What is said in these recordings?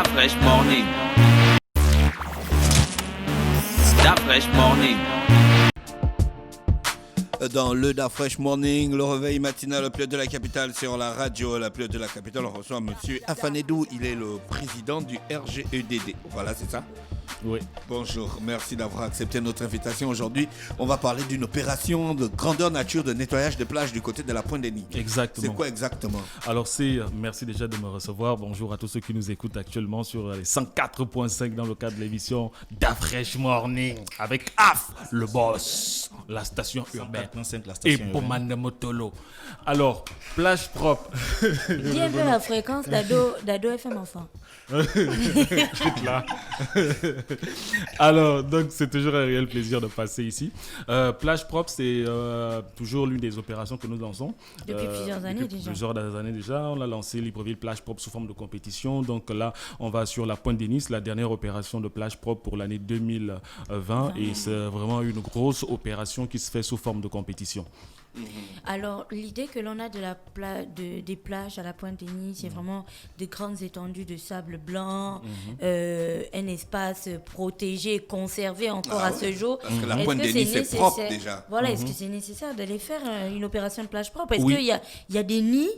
Fresh Morning. Fresh Morning. Dans le Da Fresh Morning, le réveil matinal au plus de la capitale sur la radio. La plus de la capitale, on reçoit Monsieur Afanedou. Il est le président du RGEDD. Voilà, c'est ça? Oui. Bonjour, merci d'avoir accepté notre invitation. Aujourd'hui, on va parler d'une opération de grandeur nature de nettoyage de plage du côté de la Pointe-Denis. Exactement. C'est quoi exactement? Alors merci déjà de me recevoir. Bonjour à tous ceux qui nous écoutent actuellement sur les 104.5 dans le cadre de l'émission Da Fresh Morning avec AF, le boss, la station urbaine 104.5, la et station urbaine. Pomane Motolo. Alors, plage propre. Dis un peu la fréquence d'Ado FM enfant. Là. Alors, donc c'est toujours un réel plaisir de passer ici. Plage propre, c'est toujours l'une des opérations que nous lançons. Depuis plusieurs années déjà. Plusieurs années déjà. On a lancé Libreville Plage propre sous forme de compétition. Donc là, on va sur la Pointe-Denis, la dernière opération de plage propre pour l'année 2020. Et c'est vraiment une grosse opération qui se fait sous forme de compétition. Alors, l'idée que l'on a des plages à la Pointe-Denis, c'est vraiment de grandes étendues de sable blanc, un espace protégé, conservé encore à ce jour. Parce que la Pointe-Denis, c'est propre déjà. Voilà, est-ce que c'est nécessaire d'aller faire une opération de plage propre? Est-ce Oui. qu'il y a des nids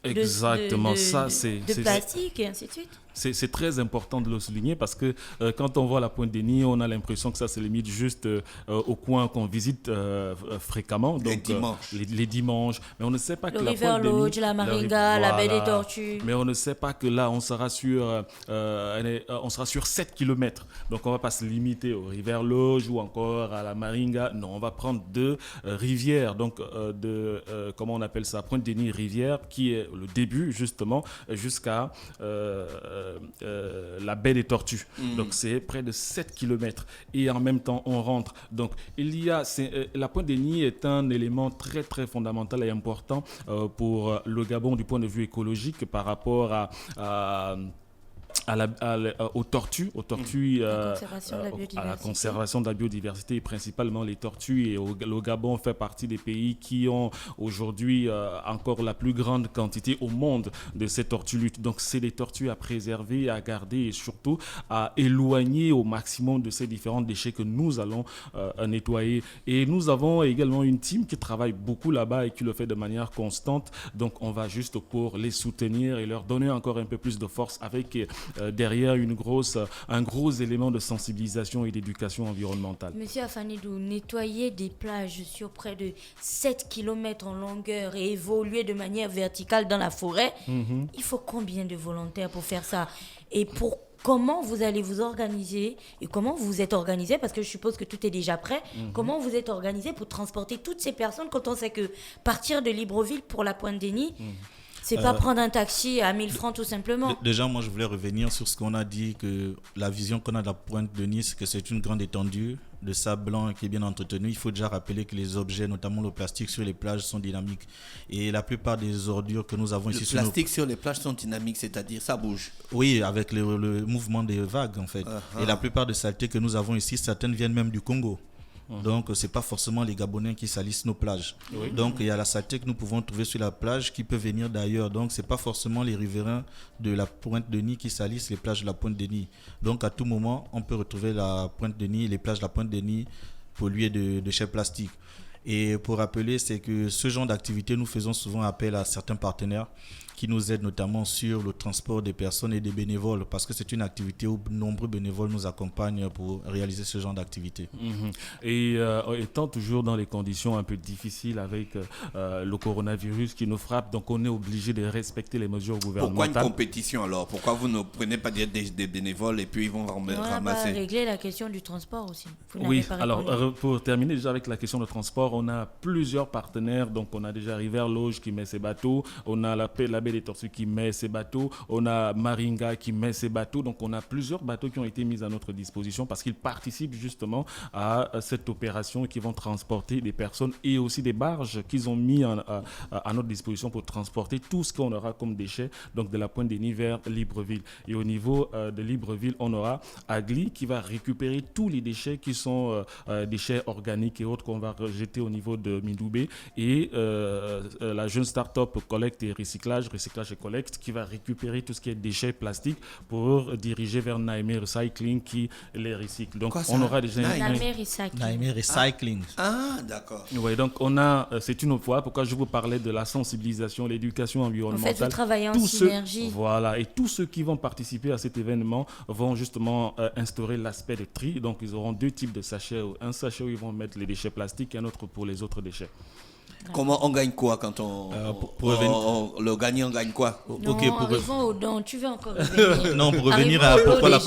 Exactement, ça de plastique et ainsi de suite? C'est très important de le souligner parce que quand on voit la Pointe-Denis, on a l'impression que ça se limite juste au coin qu'on visite fréquemment. Donc, les dimanches. Mais on ne sait pas que la River Pointe-Denis... Lodge, la Maringa, la baie des Tortues. Mais on ne sait pas que là, on sera sur 7 km. Donc, on ne va pas se limiter au River Lodge ou encore à la Maringa. Non, on va prendre deux rivières. Donc, comment on appelle ça? Pointe-Denis rivière, qui est le début, justement, jusqu'à... la baie des Tortues. Donc c'est près de 7 km et en même temps on rentre. Donc la Pointe-Denis est un élément très très fondamental et important pour le Gabon du point de vue écologique par rapport aux tortues, à la conservation de la biodiversité, et principalement les tortues. Et le Gabon fait partie des pays qui ont aujourd'hui encore la plus grande quantité au monde de ces tortues luttes. Donc c'est des tortues à préserver, à garder et surtout à éloigner au maximum de ces différents déchets que nous allons nettoyer. Et nous avons également une team qui travaille beaucoup là-bas et qui le fait de manière constante. Donc on va juste pour les soutenir et leur donner encore un peu plus de force avec derrière un gros élément de sensibilisation et d'éducation environnementale. Monsieur Afanedou, nettoyer des plages sur près de 7 km en longueur et évoluer de manière verticale dans la forêt, il faut combien de volontaires pour faire ça? Et comment vous allez vous organiser et comment vous vous êtes organisé, parce que je suppose que tout est déjà prêt, comment vous êtes organisé pour transporter toutes ces personnes quand on sait que partir de Libreville pour la Pointe-Denis, c'est pas prendre un taxi à 1000 francs tout simplement. Déjà, moi, je voulais revenir sur ce qu'on a dit, que la vision qu'on a de la Pointe-Denis, c'est que c'est une grande étendue de sable blanc qui est bien entretenu. Il faut déjà rappeler que les objets, notamment le plastique sur les plages, sont dynamiques. Et la plupart des ordures que nous avons ici... Le plastique sur les plages sont dynamiques, c'est-à-dire ça bouge? Oui, avec le mouvement des vagues, en fait. Et la plupart des saletés que nous avons ici, certaines viennent même du Congo. Donc, ce n'est pas forcément les Gabonais qui salissent nos plages. Oui. Donc, il y a la saleté que nous pouvons trouver sur la plage qui peut venir d'ailleurs. Donc, ce n'est pas forcément les riverains de la Pointe-Denis qui salissent les plages de la Pointe-Denis. Donc, à tout moment, on peut retrouver la Pointe-Denis, les plages de la Pointe-Denis polluées de déchets plastiques. Et pour rappeler, c'est que ce genre d'activité, nous faisons souvent appel à certains partenaires qui nous aident notamment sur le transport des personnes et des bénévoles, parce que c'est une activité où de nombreux bénévoles nous accompagnent pour réaliser ce genre d'activité. Et étant toujours dans les conditions un peu difficiles avec le coronavirus qui nous frappe, donc on est obligé de respecter les mesures gouvernementales. Pourquoi une compétition alors? Pourquoi vous ne prenez pas des bénévoles et puis ils vont ramasser? On va régler la question du transport aussi. Oui, alors pour terminer déjà avec la question de transport, on a plusieurs partenaires. Donc on a déjà River Lodge qui met ses bateaux, on a la baie des Tortues qui met ses bateaux, on a Maringa qui met ses bateaux. Donc on a plusieurs bateaux qui ont été mis à notre disposition parce qu'ils participent justement à cette opération, qui vont transporter des personnes, et aussi des barges qu'ils ont mis à notre disposition pour transporter tout ce qu'on aura comme déchets, donc de la Pointe-Denis vers Libreville. Et au niveau de Libreville, on aura Agli qui va récupérer tous les déchets qui sont déchets organiques et autres qu'on va rejeter au niveau de Mindoubé, et la jeune start-up collecte et recyclage recyclage et collecte qui va récupérer tout ce qui est déchets plastiques pour diriger vers Naimé Recycling qui les recycle. Donc on aura déjà Naimé Recycling. Naimé Recycling. Ah, d'accord. Oui, donc c'est une autre fois pourquoi je vous parlais de la sensibilisation, l'éducation environnementale. En fait, vous travaillez en synergie. Voilà, et tous ceux qui vont participer à cet événement vont justement instaurer l'aspect de tri. Donc ils auront 2 types de sachets, un sachet où ils vont mettre les déchets plastiques et un autre pour les autres déchets. Comment on gagne quoi quand le gagnant gagne quoi? Non, arrivons au don. Tu veux encore revenir? Non, pour revenir à pourquoi la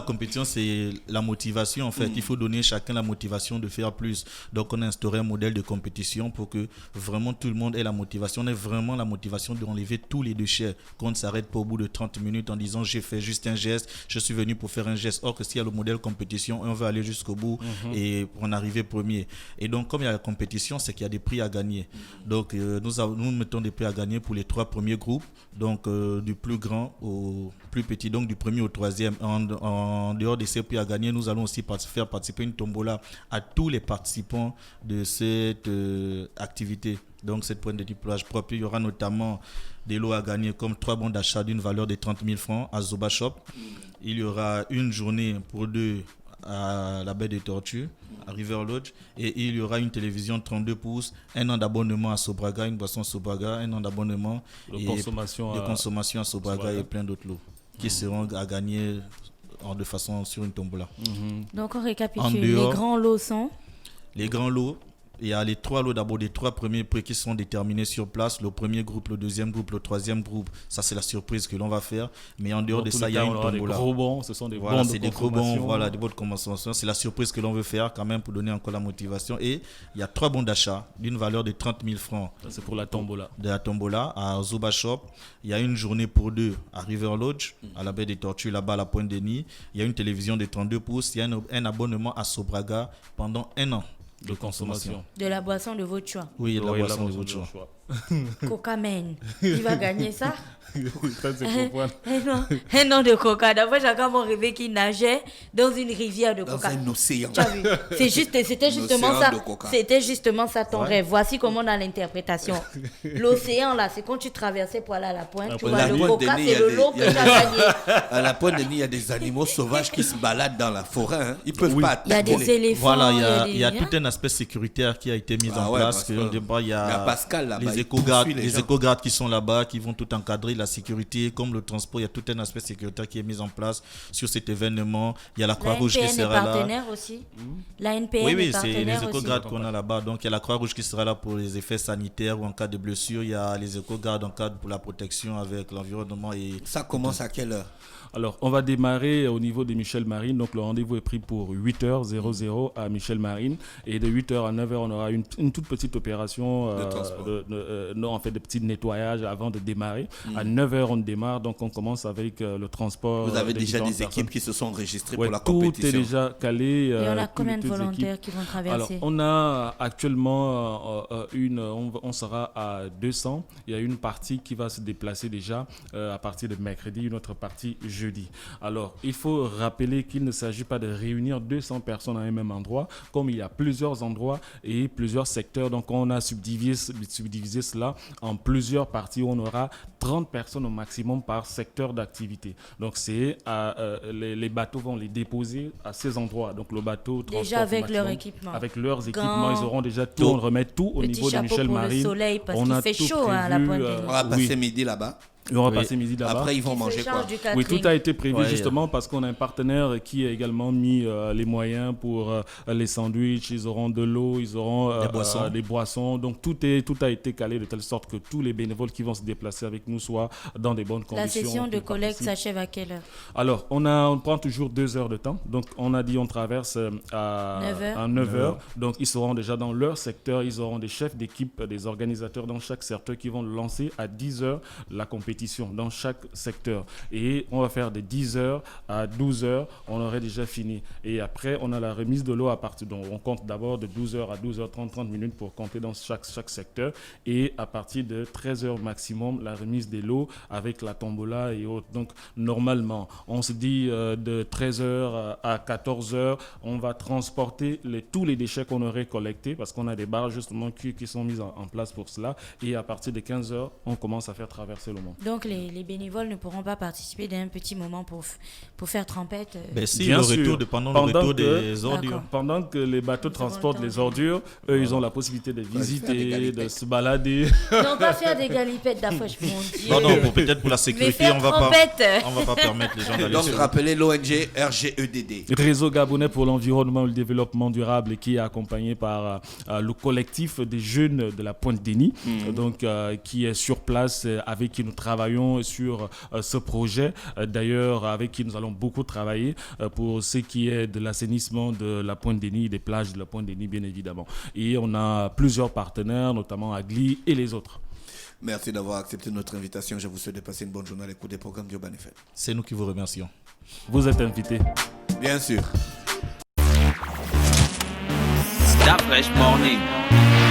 compétition, c'est la motivation en fait. Il faut donner chacun la motivation de faire plus. Donc on a instauré un modèle de compétition pour que vraiment tout le monde ait la motivation. On ait vraiment la motivation d'enlever tous les déchets. Qu'on ne s'arrête pas au bout de 30 minutes en disant j'ai fait juste un geste, je suis venu pour faire un geste. Or que s'il y a le modèle compétition, on veut aller jusqu'au bout et pour en arriver premier. Et donc comme il y a la compétition, c'est qu'il y a des prix à gagner. Donc nous mettons des prix à gagner pour les 3 premiers groupes, donc du plus grand au plus petit, donc du premier au 3e. En dehors de ces prix à gagner, nous allons aussi faire participer une tombola à tous les participants de cette activité. Donc cette pointe de plage propre, il y aura notamment des lots à gagner comme 3 bons d'achat d'une valeur de 30 000 francs à Zoba Shop. Il y aura une journée pour 2 à la baie des Tortues, à River Lodge, et il y aura une télévision 32 pouces, un an d'abonnement à Sobraga, une boisson Sobraga, un an d'abonnement de consommation à Sobraga et plein d'autres lots qui seront à gagner de façon sur une tombola. Donc on récapitule, les grands lots sont? Les grands lots, il y a les 3 lots d'abord, des 3 premiers prix qui seront déterminés sur place. Le premier groupe, le deuxième groupe, le troisième groupe, ça c'est la surprise que l'on va faire. Mais en dehors de ça, il y a une tombola. Des gros bons, ce sont des bons de c'est des gros bons, voilà, des bons de consommation. C'est la surprise que l'on veut faire quand même pour donner encore la motivation. Et il y a 3 bons d'achat d'une valeur de 30 000 francs. Ça, c'est pour la tombola. De la tombola à Zoba Shop. Il y a une journée pour 2 à River Lodge, à la baie des Tortues, là-bas à la Pointe-Denis. Il y a une télévision de 32 pouces. Il y a un abonnement à Sobraga pendant 1 an. De consommation. De la boisson de votre choix. Oui, de la boisson de votre choix. Coca Man, il va gagner ça? Ça, c'est un an de coca. D'abord, j'ai encore rêvé qu'il nageait dans une rivière de coca. Dans un océan. Tu as vu? C'était justement ça. C'était justement ça ton rêve. Voici comment on a l'interprétation. L'océan, là, c'est quand tu traversais pour aller à la pointe. Tu vois, le coca, c'est le lot que tu as gagné. À la pointe de Denis, il y a des animaux sauvages qui se baladent dans la forêt. Hein. Ils peuvent pas attaquer. Il y a des éléphants. Voilà, il y a tout un aspect sécuritaire qui a été mis en place. Il y a Pascal là-bas. Les éco-gardes qui sont là-bas, qui vont tout encadrer, la sécurité, comme le transport, il y a tout un aspect sécuritaire qui est mis en place sur cet événement. Il y a la Croix-Rouge qui sera là. La NPN est partenaire aussi. La NPN oui, c'est les éco-gardes qu'on a là-bas. Donc il y a la Croix-Rouge qui sera là pour les effets sanitaires ou en cas de blessure. Il y a les éco-gardes en cas pour la protection avec l'environnement. Ça commence à quelle heure? Alors, on va démarrer au niveau de Michel Marine. Donc, le rendez-vous est pris pour 8h00 à Michel Marine. Et de 8h à 9h, on aura une toute petite opération de petit nettoyage avant de démarrer. À 9h, on démarre. Donc, on commence avec le transport. Vous avez déjà des équipes qui se sont enregistrées pour la compétition? Tout est déjà calé. Et on a combien de volontaires qui vont traverser? Alors, on a actuellement on sera à 200. Il y a une partie qui va se déplacer déjà à partir de mercredi, une autre partie jeudi. Alors, il faut rappeler qu'il ne s'agit pas de réunir 200 personnes à un même endroit, comme il y a plusieurs endroits et plusieurs secteurs. Donc, on a subdivisé cela en plusieurs parties où on aura 30 personnes au maximum par secteur d'activité. Donc, les bateaux vont les déposer à ces endroits. Donc, le bateau déjà avec leur équipement. Avec leurs équipements, ils auront déjà tout. On remet tout au niveau de Michel Marine. Le soleil parce qu'il fait chaud à la pointe. On va passer midi là-bas. On va passer midi là-bas. Après, ils vont manger quoi? Oui, tout a été prévu justement parce qu'on a un partenaire qui a également mis les moyens pour les sandwichs. Ils auront de l'eau, ils auront des boissons. Donc, tout a été calé de telle sorte que tous les bénévoles qui vont se déplacer avec nous soient dans des bonnes conditions. La session de collecte s'achève à quelle heure? Alors, on prend toujours 2 heures de temps. Donc, on a dit on traverse à 9h. Donc, ils seront déjà dans leur secteur. Ils auront des chefs d'équipe, des organisateurs dans chaque secteur qui vont lancer à 10h la compétition. répétitions dans chaque secteur. Et on va faire de 10h à 12h, on aurait déjà fini. Et après, on a la remise de l'eau à partir. Donc, on compte d'abord de 12h à 12h30, 30 minutes pour compter dans chaque secteur. Et à partir de 13h maximum, la remise de l'eau avec la tombola et autres. Donc, normalement, on se dit de 13h à 14h, on va transporter tous les déchets qu'on aurait collectés parce qu'on a des barres justement qui sont mises en place pour cela. Et à partir de 15h, on commence à faire traverser le Mont. Donc, les bénévoles ne pourront pas participer d'un petit moment pour faire trempette Si, Bien le sûr. retour, pendant le retour des ordures. D'accord. Pendant que les bateaux transportent les ordures, eux, ils ont la possibilité de visiter, de se balader. Non, pas faire des galipettes d'affoche, mon Dieu. Non, peut-être pour la sécurité, on va pas permettre les gens d'aller Donc, sur... rappelez l'ONG RGEDD. Réseau Gabonais pour l'environnement et le développement durable qui est accompagné par le collectif des jeunes de la Pointe-Denis, donc qui est sur place, avec qui nous travaillons sur ce projet. D'ailleurs, avec qui nous allons beaucoup travailler pour ce qui est de l'assainissement de la Pointe-Denis, des plages de la Pointe-Denis, bien évidemment. Et on a plusieurs partenaires, notamment Agli et les autres. Merci d'avoir accepté notre invitation. Je vous souhaite de passer une bonne journée à l'écoute des programmes d'Urban FM. C'est nous qui vous remercions. Vous êtes invités. Bien sûr. Stop Fresh Morning.